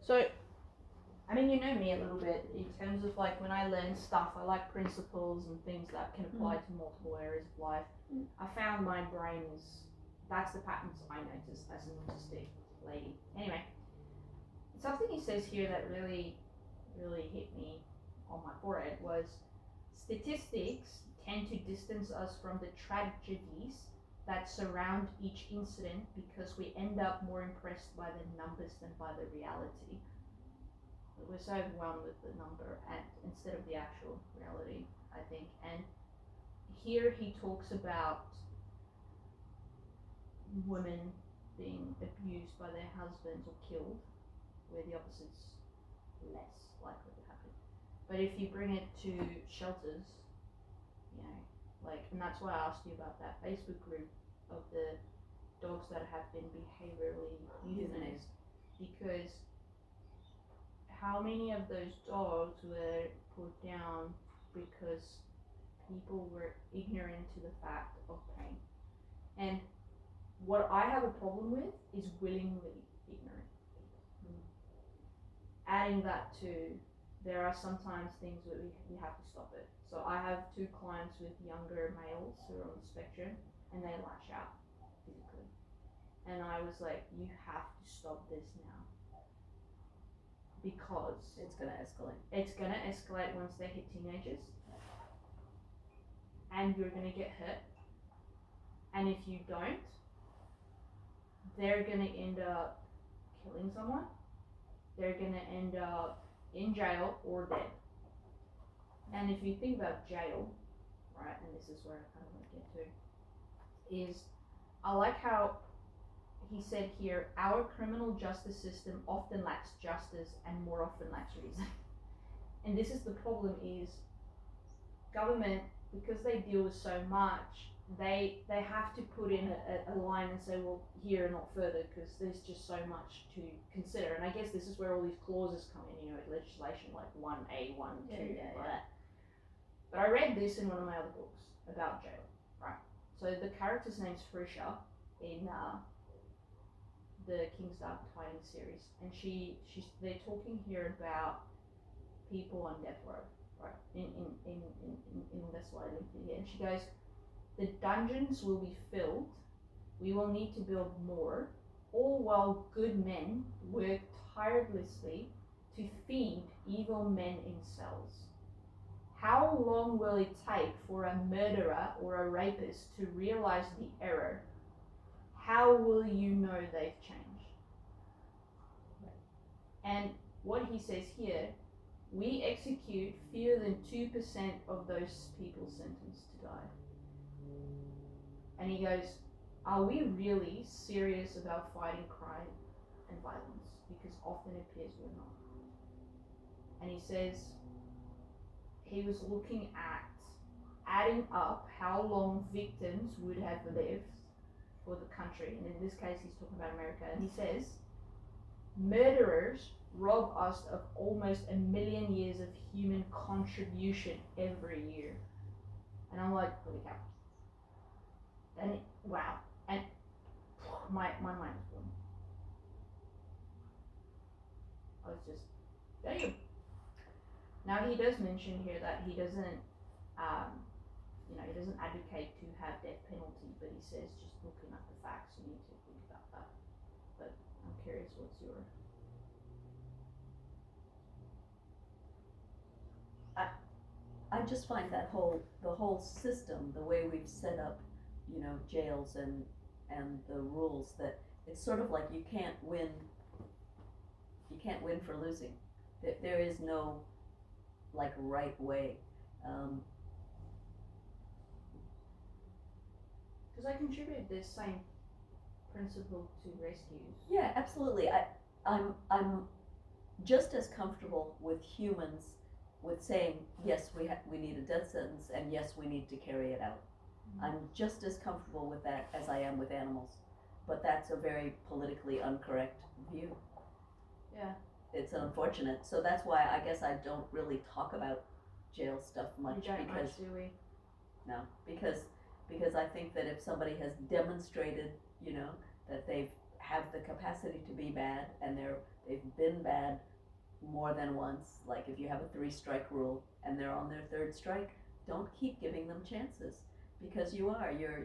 So, I mean, you know me a little bit in terms of like when I learn stuff, I like principles and things that can apply to multiple areas of life. I found my brain is, that's the patterns I noticed as an autistic lady. Anyway, something he says here that really, really hit me on my forehead was statistics tend to distance us from the tragedies that surround each incident because we end up more impressed by the numbers than by the reality. We're so overwhelmed with the number and instead of the actual reality, I think. And here he talks about women being abused by their husbands or killed, where the opposite's less likely to happen. But if you bring it to shelters, you know, like, and that's why I asked you about that Facebook group of the dogs that have been behaviorally euthanized, because how many of those dogs were put down because people were ignorant to the fact of pain? And what I have a problem with is willingly ignorant people. Adding that to, there are sometimes things where we have to stop it. So I have 2 clients with younger males who are on the spectrum, and they lash out physically. And I was like, you have to stop this now, because it's going to escalate. It's going to escalate once they hit teenagers, and you're going to get hurt. And if you don't, they're going to end up killing someone. They're going to end up in jail or dead. And if you think about jail, right, and this is where I kind of want to get to, is I like how he said here, our criminal justice system often lacks justice and more often lacks reason. And this is the problem, is government, because they deal with so much, they have to put in a line and say, well, here and not further, because there's just so much to consider. And I guess this is where all these clauses come in, you know, legislation like 1A, 1, 2, right? But I read this in one of my other books about jail, right? So the character's name's Frisha in the King's Dark Tidings series, and they're talking here about people on death row, right? That's why I linked it here. And she goes, the dungeons will be filled, we will need to build more, all while good men work tirelessly to feed evil men in cells. How long will it take for a murderer or a rapist to realize the error? How will you know they've changed? And what he says here, we execute fewer than 2% of those people sentenced to die. And he goes, are we really serious about fighting crime and violence? Because often it appears we're not. And he says he was looking at adding up how long victims would have lived for the country, and in this case he's talking about America, and he says murderers rob us of almost 1 million years of human contribution every year. And I'm like, holy cow. And wow, and my mind was blown. I was just, damn. Now he does mention here that he doesn't, he doesn't advocate to have death penalty, but he says just looking at the facts, you need to think about that. But I'm curious, what's your? I just find that the whole system, the way we've set up, you know, jails and the rules, that it's sort of like you can't win for losing. There is no like right way. Because I contribute this same principle to rescues. Yeah, absolutely. I'm just as comfortable with humans with saying yes, we need a death sentence, and yes, we need to carry it out. I'm just as comfortable with that as I am with animals, but that's a very politically incorrect view. Yeah. It's unfortunate. So that's why I guess I don't really talk about jail stuff much. We don't much, do we? No, because I think that if somebody has demonstrated, you know, that they have the capacity to be bad and they've been bad more than once. Like if you have a 3-strike rule and they're on their 3rd strike, don't keep giving them chances, because you're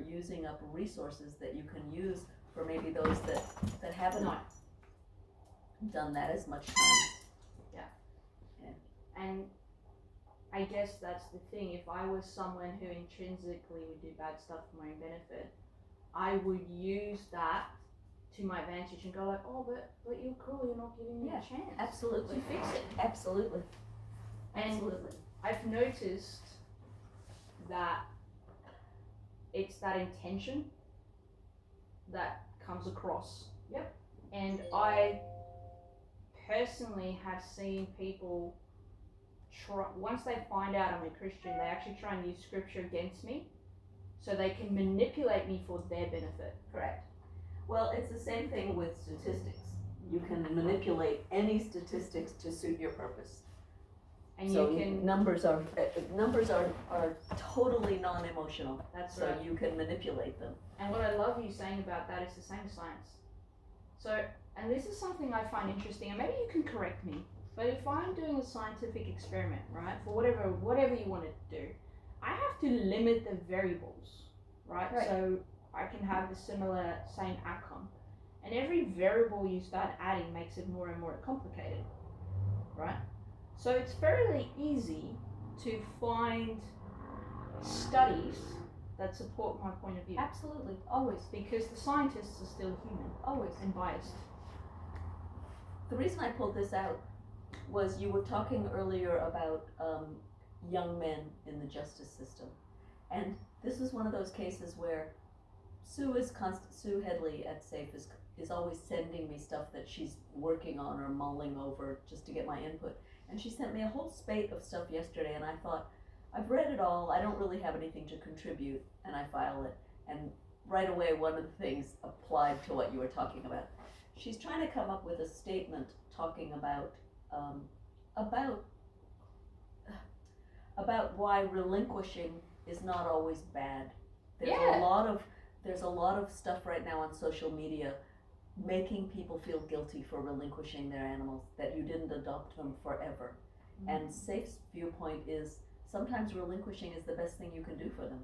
using up resources that you can use for maybe those that haven't done that as much times. And I guess that's the thing. If I was someone who intrinsically would do bad stuff for my own benefit, I would use that to my advantage and go like, oh, but you're cool, you're not giving me a chance. Absolutely. To fix it. Absolutely. And Absolutely. I've noticed that it's that intention that comes across. Yep. And I personally have seen people once they find out I'm a Christian, they actually try and use scripture against me so they can manipulate me for their benefit. Correct. Well, it's the same thing with statistics. You can manipulate any statistics to suit your purpose. And so you can numbers are totally non-emotional. That's so right. you can manipulate them. And what I love you saying about that is the same science. So, and this is something I find interesting, and maybe you can correct me. But if I'm doing a scientific experiment, right, for whatever you want to do, I have to limit the variables, right? So I can have the same outcome. And every variable you start adding makes it more and more complicated, right? So it's fairly easy to find studies that support my point of view. Absolutely, always. Because the scientists are still human. Always. And biased. The reason I pulled this out was you were talking earlier about young men in the justice system. And this is one of those cases where Sue Headley at SAFE is always sending me stuff that she's working on or mulling over just to get my input. And she sent me a whole spate of stuff yesterday, and I thought, I've read it all, I don't really have anything to contribute, and I file it. And right away, one of the things applied to what you were talking about. She's trying to come up with a statement talking about why relinquishing is not always bad. There's a lot of stuff right now on social media making people feel guilty for relinquishing their animals, that you didn't adopt them forever. And SAFE's viewpoint is sometimes relinquishing is the best thing you can do for them.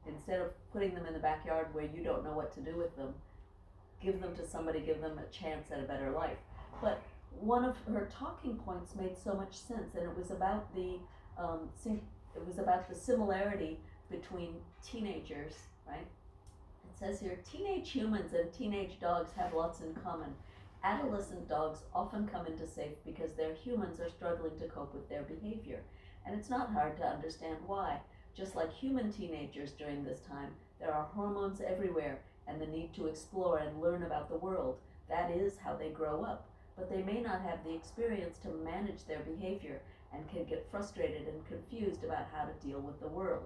Instead of putting them in the backyard where you don't know what to do with them, give them to somebody, give them a chance at a better life. But one of her talking points made so much sense, and it was about the similarity between teenagers, right? It says here, teenage humans and teenage dogs have lots in common. Adolescent dogs often come into SAFE because their humans are struggling to cope with their behavior. And it's not hard to understand why. Just like human teenagers during this time, there are hormones everywhere and the need to explore and learn about the world. That is how they grow up. But they may not have the experience to manage their behavior and can get frustrated and confused about how to deal with the world.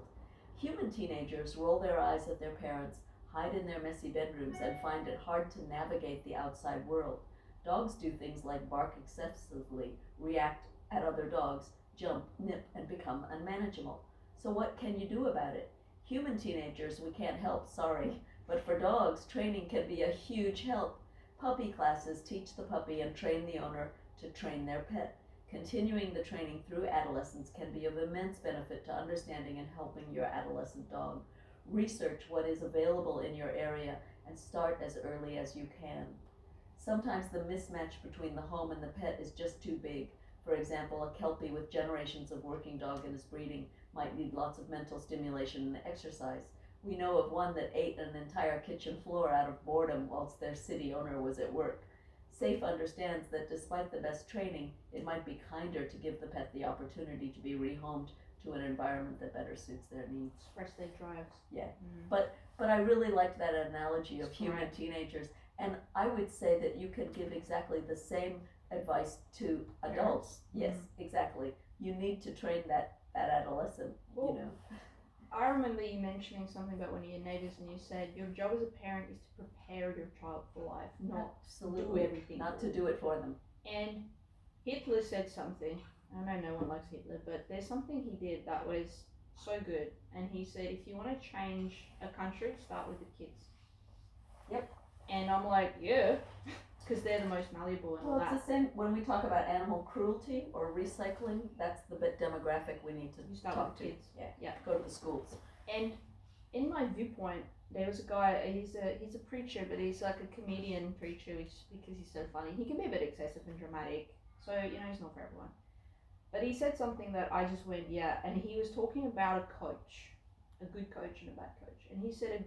Human teenagers roll their eyes at their parents, hide in their messy bedrooms, and find it hard to navigate the outside world. Dogs do things like bark excessively, react at other dogs, jump, nip, and become unmanageable. So what can you do about it? Human teenagers, we can't help, sorry. But for dogs, training can be a huge help. Puppy classes teach the puppy and train the owner to train their pet. Continuing the training through adolescence can be of immense benefit to understanding and helping your adolescent dog. Research what is available in your area and start as early as you can. Sometimes the mismatch between the home and the pet is just too big. For example, a Kelpie with generations of working dog in his breeding might need lots of mental stimulation and exercise. We know of one that ate an entire kitchen floor out of boredom whilst their city owner was at work. SAFE understands that despite the best training, it might be kinder to give the pet the opportunity to be rehomed to an environment that better suits their needs. Express their drives. Yeah, but I really liked that analogy of human teenagers, and I would say that you can give exactly the same advice to adults. Yes, exactly. You need to train that adolescent, you know. I remember you mentioning something about one of your neighbors, and you said your job as a parent is to prepare your child for life, not Absolutely. do everything. Not to do it for them. And Hitler said something. I know no one likes Hitler, but there's something he did that was so good. And he said, if you want to change a country, start with the kids. Yep. And I'm like, yeah. because they're the most malleable and all Well, that. it's the same when we talk about animal cruelty or recycling. That's the bit demographic we need to You start talk with to. kids. Yeah. Go to the schools. And in my viewpoint, there was a guy. He's a preacher, but he's like a comedian preacher, which because he's so funny, he can be a bit excessive and dramatic. So he's not for everyone. But he said something that I just went, yeah. And he was talking about a coach, a good coach and a bad coach. And he said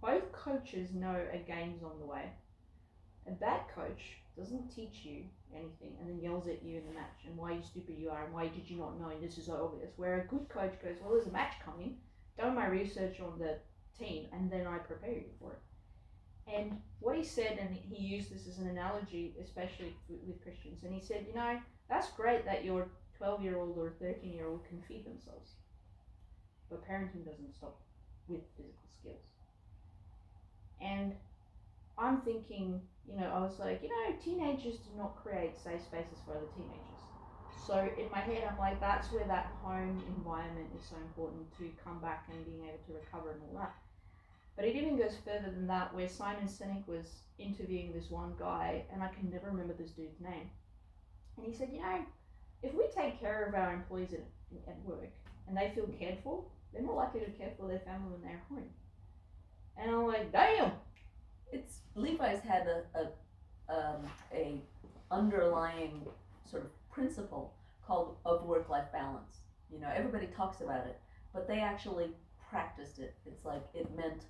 both coaches know a game's on the way. A bad coach doesn't teach you anything and then yells at you in the match and why you stupid you are and why did you not know and this is so obvious. Where a good coach goes, well, there's a match coming, done my research on the team, and then I prepare you for it. And what he said, and he used this as an analogy, especially with Christians, and he said, that's great that your 12-year-old or 13-year-old can feed themselves, but parenting doesn't stop with physical skills. And I'm thinking, I was like, teenagers do not create safe spaces for other teenagers. So in my head, I'm like, that's where that home environment is so important to come back and being able to recover and all that. But it even goes further than that, where Simon Sinek was interviewing this one guy, and I can never remember this dude's name. And he said, if we take care of our employees at work and they feel cared for, they're more likely to care for their family when they're home. And I'm like, damn! Levi's had a underlying sort of principle called of work-life balance. Everybody talks about it, but they actually practiced it. It's like it meant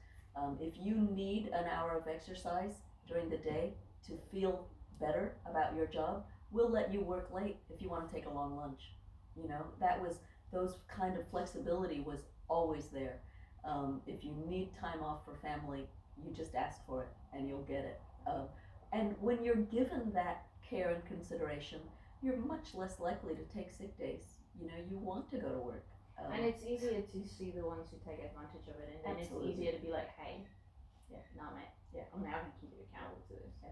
if you need an hour of exercise during the day to feel better about your job, we'll let you work late if you want to take a long lunch. Those kind of flexibility was always there. If you need time off for family, you just ask for it and you'll get it. And when you're given that care and consideration, you're much less likely to take sick days. You want to go to work. And it's easier to see the ones who take advantage of it, and then Absolutely. it's easier to be like, hey, nah mate, Yeah. I'm now going to keep you accountable to this. Yeah.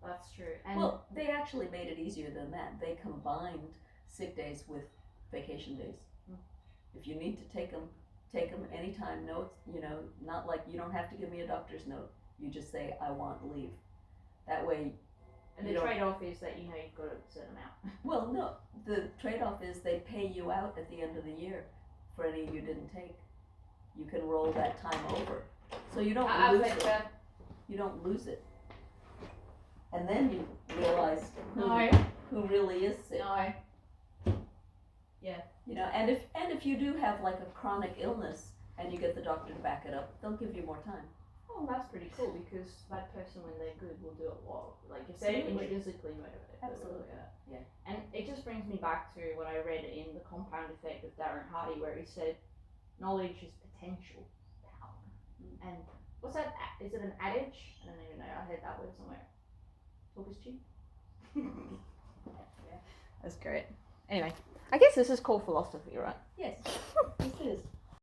That's true. And well, they actually made it easier than that. They combined sick days with vacation days. If you need to take them anytime. No, not like you don't have to give me a doctor's note. You just say, I want leave. That way. And the trade-off is that you've got a certain amount. Well, no. The trade-off is they pay you out at the end of the year for any you didn't take. You can roll that time over, so you don't lose it. You don't lose it. And then you realize who really is sick. No. Yeah. And if you do have like a chronic illness and you get the doctor to back it up, they'll give you more time. Oh, that's pretty cool, because that person, when they're good, will do it well. Like if they're intrinsically motivated. Absolutely. Yeah. And it just brings me back to what I read in The Compound Effect of Darren Hardy, where he said, knowledge is potential power. And what's that? Is it an adage? I don't even know. I heard that word somewhere. Talk is cheap. Yeah. That's great. Anyway, I guess this is called philosophy, right? Yes, this is.